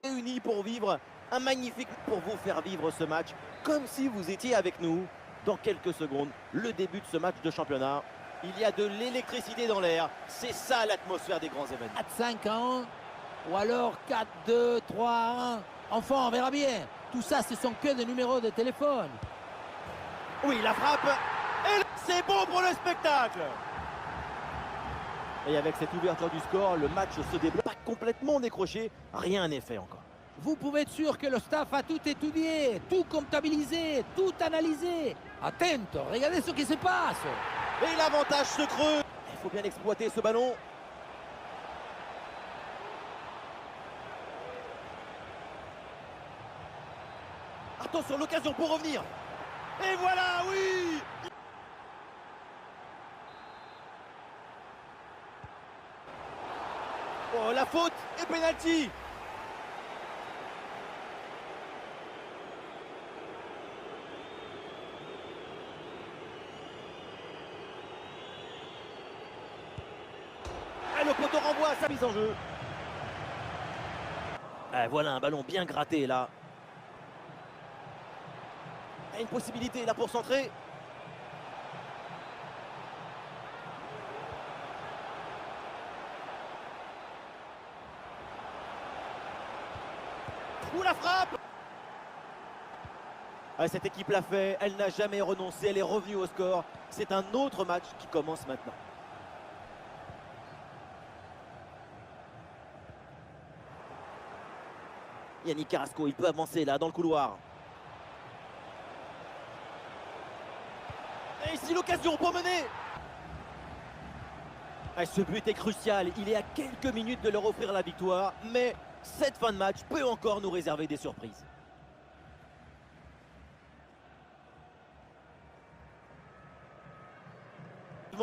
réunis pour vivre un magnifique pour vous faire vivre ce match comme si vous étiez avec nous. Dans quelques secondes, le début de ce match de championnat. Il y a de l'électricité dans l'air. C'est ça l'atmosphère des grands événements. 4-5 à 1 ou alors 4-2, 3-1. Enfin, on verra bien. Tout ça, ce sont que des numéros de téléphone. Oui, la frappe. Et c'est bon pour le spectacle. Et avec cette ouverture du score, le match se débloque. Pas complètement décroché. Rien n'est fait encore. Vous pouvez être sûr que le staff a tout étudié, tout comptabilisé, tout analysé. Attento, regardez ce qui se passe. Et l'avantage se creuse. Il faut bien exploiter ce ballon. Attention, l'occasion pour revenir. Et voilà, oui. Oh, la faute et pénalty. Et le poteau renvoie à sa mise en jeu. Et voilà un ballon bien gratté là. Et une possibilité là pour centrer. Ou la frappe. Ah, cette équipe l'a fait, elle n'a jamais renoncé, elle est revenue au score. C'est un autre match qui commence maintenant. Yannick Carrasco, il peut avancer là dans le couloir. Et ici l'occasion pour mener. Ah, ce but est crucial, il est à quelques minutes de leur offrir la victoire, mais cette fin de match peut encore nous réserver des surprises.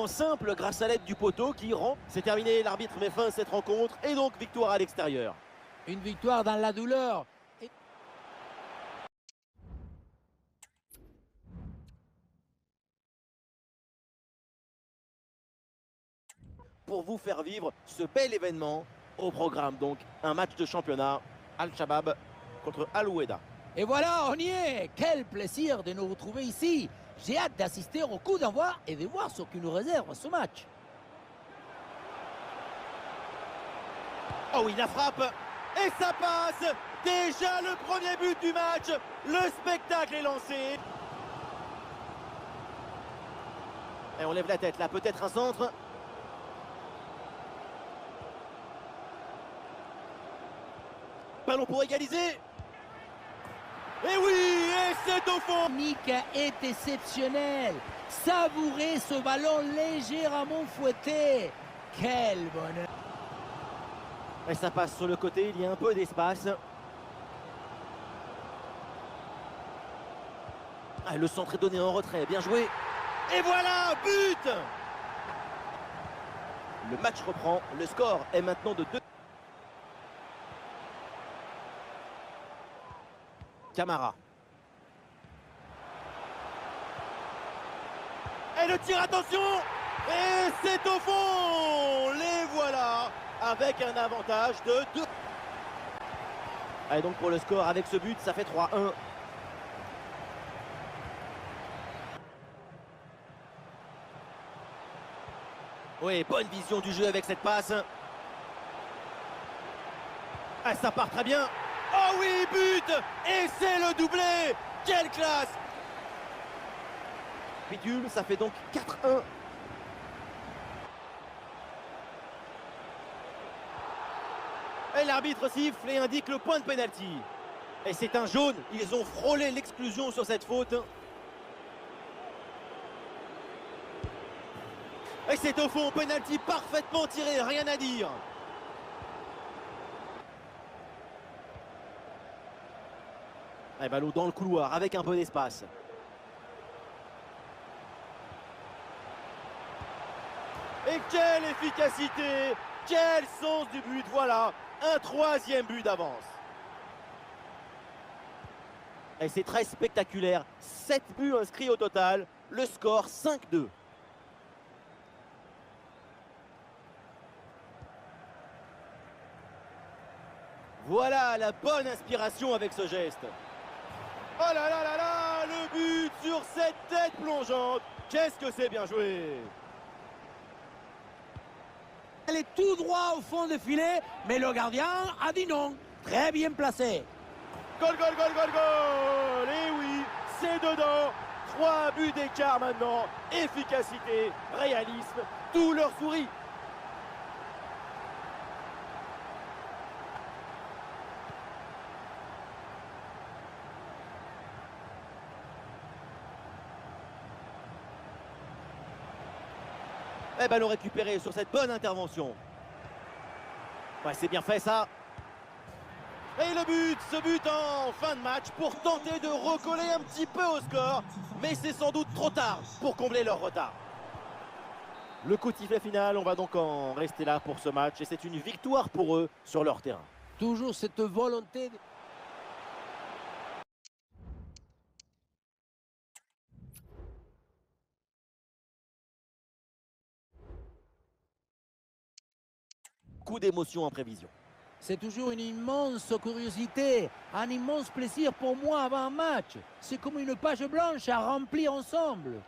Simple grâce à l'aide du poteau qui rend. C'est terminé, l'arbitre met fin à cette rencontre et donc victoire à l'extérieur. Une victoire dans la douleur. Pour vous faire vivre ce bel événement au programme, donc un match de championnat, Al-Shabaab contre Al-Weda. Et voilà, on y est. Quel plaisir de nous retrouver ici. J'ai hâte d'assister au coup d'envoi et de voir ce qui nous réserve ce match. Oh oui, la frappe. Et ça passe. Déjà le premier but du match. Le spectacle est lancé. Et on lève la tête là, peut-être un centre. Ballon pour égaliser. Et oui, et c'est au fond. Nick est exceptionnel. Savourez ce ballon légèrement fouetté. Quel bonheur. Et ça passe sur le côté, il y a un peu d'espace. Ah, le centre est donné en retrait, bien joué. Et voilà, but. Le match reprend, le score est maintenant de 2. Camara. Et le tir, attention. Et c'est au fond. Les voilà, avec un avantage de 2. Allez, donc pour le score, avec ce but, ça fait 3-1. Oui, bonne vision du jeu avec cette passe. Ah, ça part très bien. Oh oui, but. Et c'est le doublé. Quelle classe. Bidule, ça fait donc 4-1. Et l'arbitre siffle et indique le point de pénalty. Et c'est un jaune, ils ont frôlé l'exclusion sur cette faute. Et c'est au fond, pénalty parfaitement tiré, rien à dire. Et ballon dans le couloir avec un peu d'espace. Et quelle efficacité, quel sens du but, voilà, un troisième but d'avance. Et c'est très spectaculaire, 7 buts inscrits au total, le score 5-2. Voilà la bonne inspiration avec ce geste. Oh là là là là, le but sur cette tête plongeante. Qu'est-ce que c'est bien joué. Elle est tout droit au fond du filet, mais le gardien a dit non. Très bien placé. Goal, goal, goal, goal, goal. Et oui, c'est dedans. 3 buts d'écart maintenant. Efficacité, réalisme, tout leur sourit. Eh ben, ballon récupéré sur cette bonne intervention. Ouais, c'est bien fait ça. Et le but, ce but en fin de match pour tenter de recoller un petit peu au score. Mais c'est sans doute trop tard pour combler leur retard. Le coup de sifflet final, on va donc en rester là pour ce match. Et c'est une victoire pour eux sur leur terrain. Toujours cette volonté. Coup d'émotion en prévision. C'est toujours une immense curiosité, un immense plaisir pour moi avant un match. C'est comme une page blanche à remplir ensemble.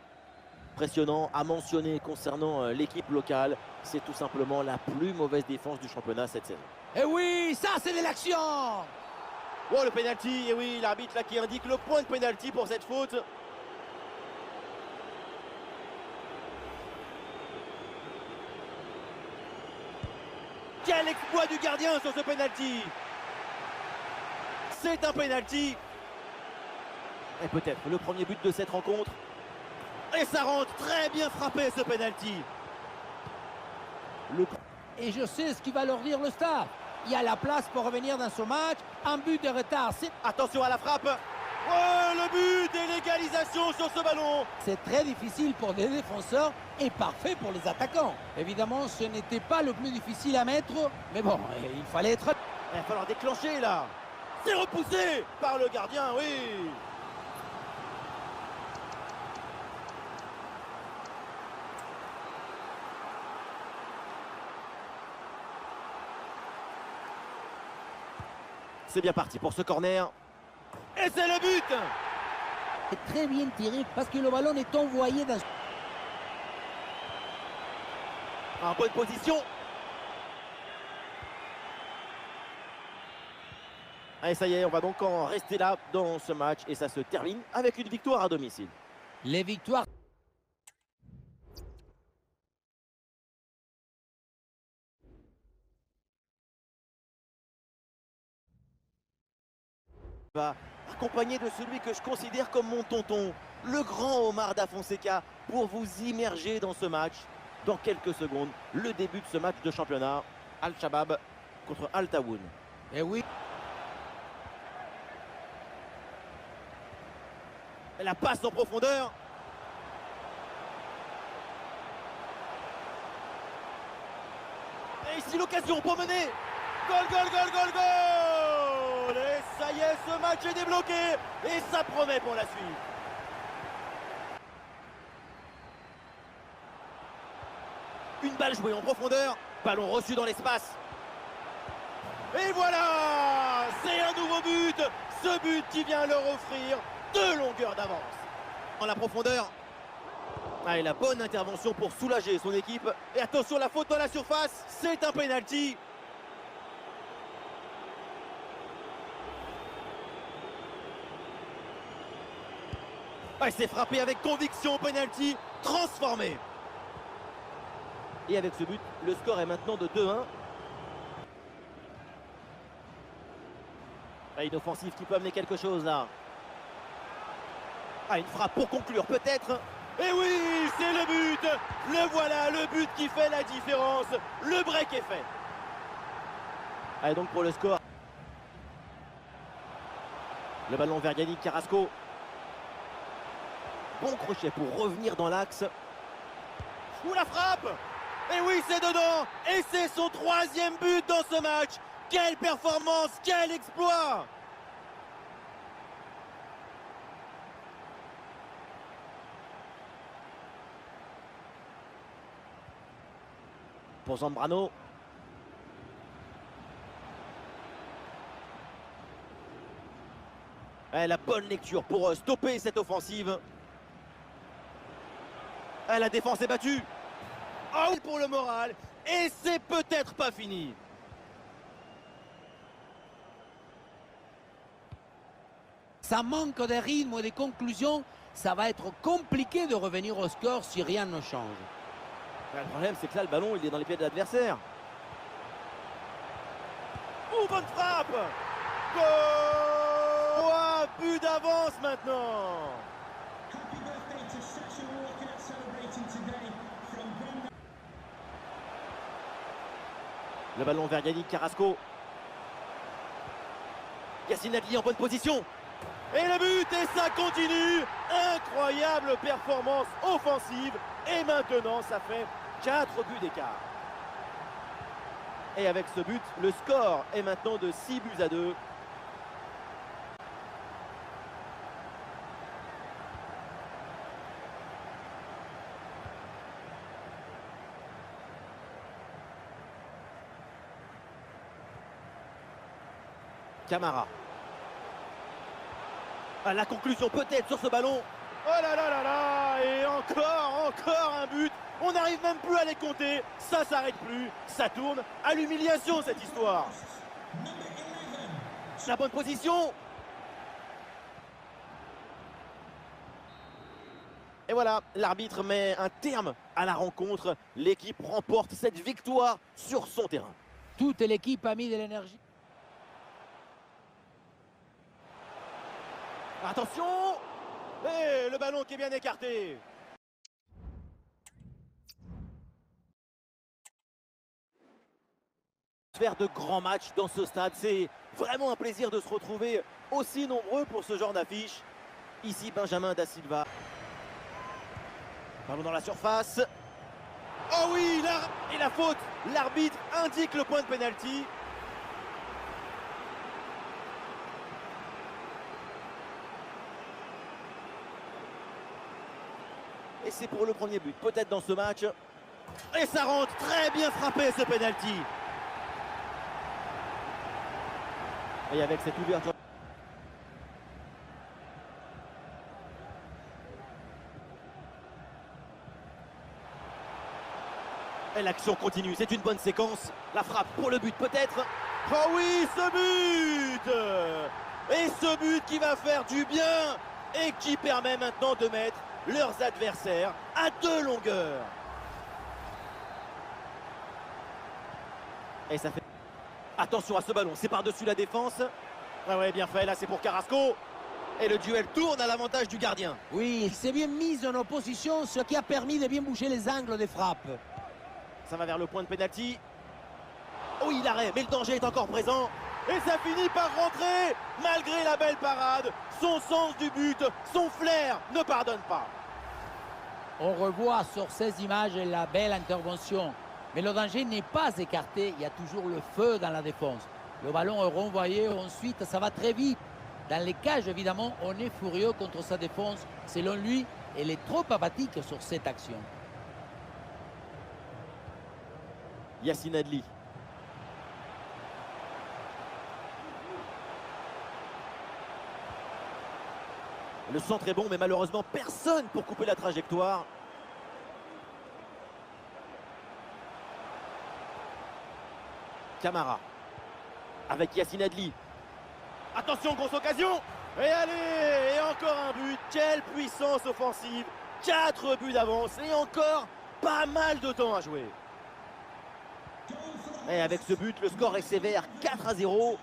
Impressionnant à mentionner concernant l'équipe locale. C'est tout simplement la plus mauvaise défense du championnat cette saison. Et oui, ça c'est de l'action. Oh, le pénalty, et oui, l'arbitre là qui indique le point de pénalty pour cette faute. Quel exploit du gardien sur ce pénalty. C'est un pénalty. Et peut-être le premier but de cette rencontre. Et ça rentre, très bien frappé ce pénalty. Et je sais ce qui va leur dire le staff. Il y a la place pour revenir dans ce match. Un but de retard, attention à la frappe. Oh, le but et l'égalisation sur ce ballon. C'est très difficile pour des défenseurs et parfait pour les attaquants. Évidemment, ce n'était pas le plus difficile à mettre, mais bon, il fallait être... Il va falloir déclencher là. C'est repoussé par le gardien, oui. C'est bien parti pour ce corner. Et c'est le but. C'est très bien tiré parce que le ballon est envoyé dans... En bonne position. Allez, ça y est, on va donc en rester là dans ce match. Et ça se termine avec une victoire à domicile. Les victoires... Va accompagné de celui que je considère comme mon tonton, le grand Omar Da Fonseca, pour vous immerger dans ce match. Dans quelques secondes, le début de ce match de championnat. Al-Shabaab contre Al-Tawoun. Eh oui. Et la passe en profondeur. Et ici l'occasion pour mener. Goal, goal, goal, goal, goal. Et ça y est, ce match est débloqué. Et ça promet pour la suite. Une balle jouée en profondeur. Ballon reçu dans l'espace. Et voilà. C'est un nouveau but. Ce but qui vient leur offrir 2 longueurs d'avance. En la profondeur. Ah, et la bonne intervention pour soulager son équipe. Et attention, la faute dans la surface. C'est un penalty. Ah, il s'est frappé avec conviction au penalty. Transformé. Et avec ce but, le score est maintenant de 2-1. Ah, une offensive qui peut amener quelque chose là. Ah, une frappe pour conclure peut-être. Et oui, c'est le but. Le voilà, le but qui fait la différence. Le break est fait. Allez, donc pour le score. Le ballon vers Yannick Carrasco. Bon crochet pour revenir dans l'axe. Ouh, la frappe. Et oui, c'est dedans. Et c'est son 3e but dans ce match. Quelle performance, quel exploit. Pour Zambrano. La bonne lecture pour stopper cette offensive. La défense est battue. Oh, pour le moral. Et c'est peut-être pas fini. Ça manque de rythme et de conclusion. Ça va être compliqué de revenir au score si rien ne change. Le problème, c'est que là, le ballon, il est dans les pieds de l'adversaire. Oh, bonne frappe! Goal! Oh, but d'avance maintenant! Le ballon vers Yannick Carrasco. Yacine Adli en bonne position. Et le but, et ça continue. Incroyable performance offensive. Et maintenant, ça fait 4 buts d'écart. Et avec ce but, le score est maintenant de 6-2. Camara. La conclusion peut-être sur ce ballon. Oh là là là là. Et encore un but. On n'arrive même plus à les compter. Ça s'arrête plus. Ça tourne à l'humiliation cette histoire. La bonne position. Et voilà, l'arbitre met un terme à la rencontre. L'équipe remporte cette victoire sur son terrain. Toute l'équipe a mis de l'énergie. Attention! Et le ballon qui est bien écarté. Faire de grands matchs dans ce stade, c'est vraiment un plaisir de se retrouver aussi nombreux pour ce genre d'affiche. Ici, Benjamin Da Silva. Ballon dans la surface. Oh oui, et la faute. L'arbitre indique le point de pénalty. Et c'est pour le premier but, peut-être dans ce match. Et ça rentre, très bien frappé ce penalty. Et avec cette ouverture. Et l'action continue, c'est une bonne séquence. La frappe pour le but peut-être. Oh oui, ce but! Et ce but qui va faire du bien et qui permet maintenant de mettre leurs adversaires à 2 longueurs. Et ça fait... Attention à ce ballon, c'est par-dessus la défense. Ah ouais, bien fait, là c'est pour Carrasco. Et le duel tourne à l'avantage du gardien. Oui, il s'est bien mis en opposition, ce qui a permis de bien bouger les angles des frappes. Ça va vers le point de pénalty. Oh, il arrête, mais le danger est encore présent. Et ça finit par rentrer, malgré la belle parade. Son sens du but, son flair ne pardonne pas. On revoit sur ces images la belle intervention. Mais le danger n'est pas écarté, il y a toujours le feu dans la défense. Le ballon est renvoyé, ensuite ça va très vite. Dans les cages, évidemment, on est furieux contre sa défense. Selon lui, elle est trop apathique sur cette action. Yacine Adli. Le centre est bon, mais malheureusement, personne pour couper la trajectoire. Camara. Avec Yacine Adli. Attention, grosse occasion. Et allez, et encore un but. Quelle puissance offensive. 4 buts d'avance et encore pas mal de temps à jouer. Et avec ce but, le score est sévère, 4-0.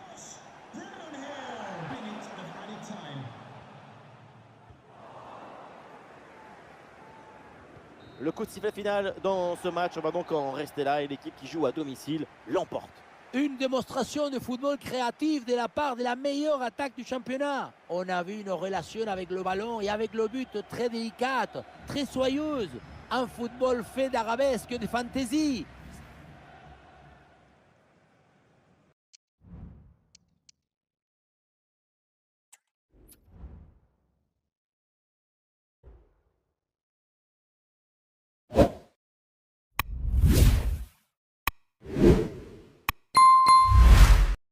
Le coup de sifflet final dans ce match, on va donc en rester là et l'équipe qui joue à domicile l'emporte. Une démonstration de football créatif de la part de la meilleure attaque du championnat. On a vu une relation avec le ballon et avec le but très délicate, très soyeuse. Un football fait d'arabesque, de fantaisie.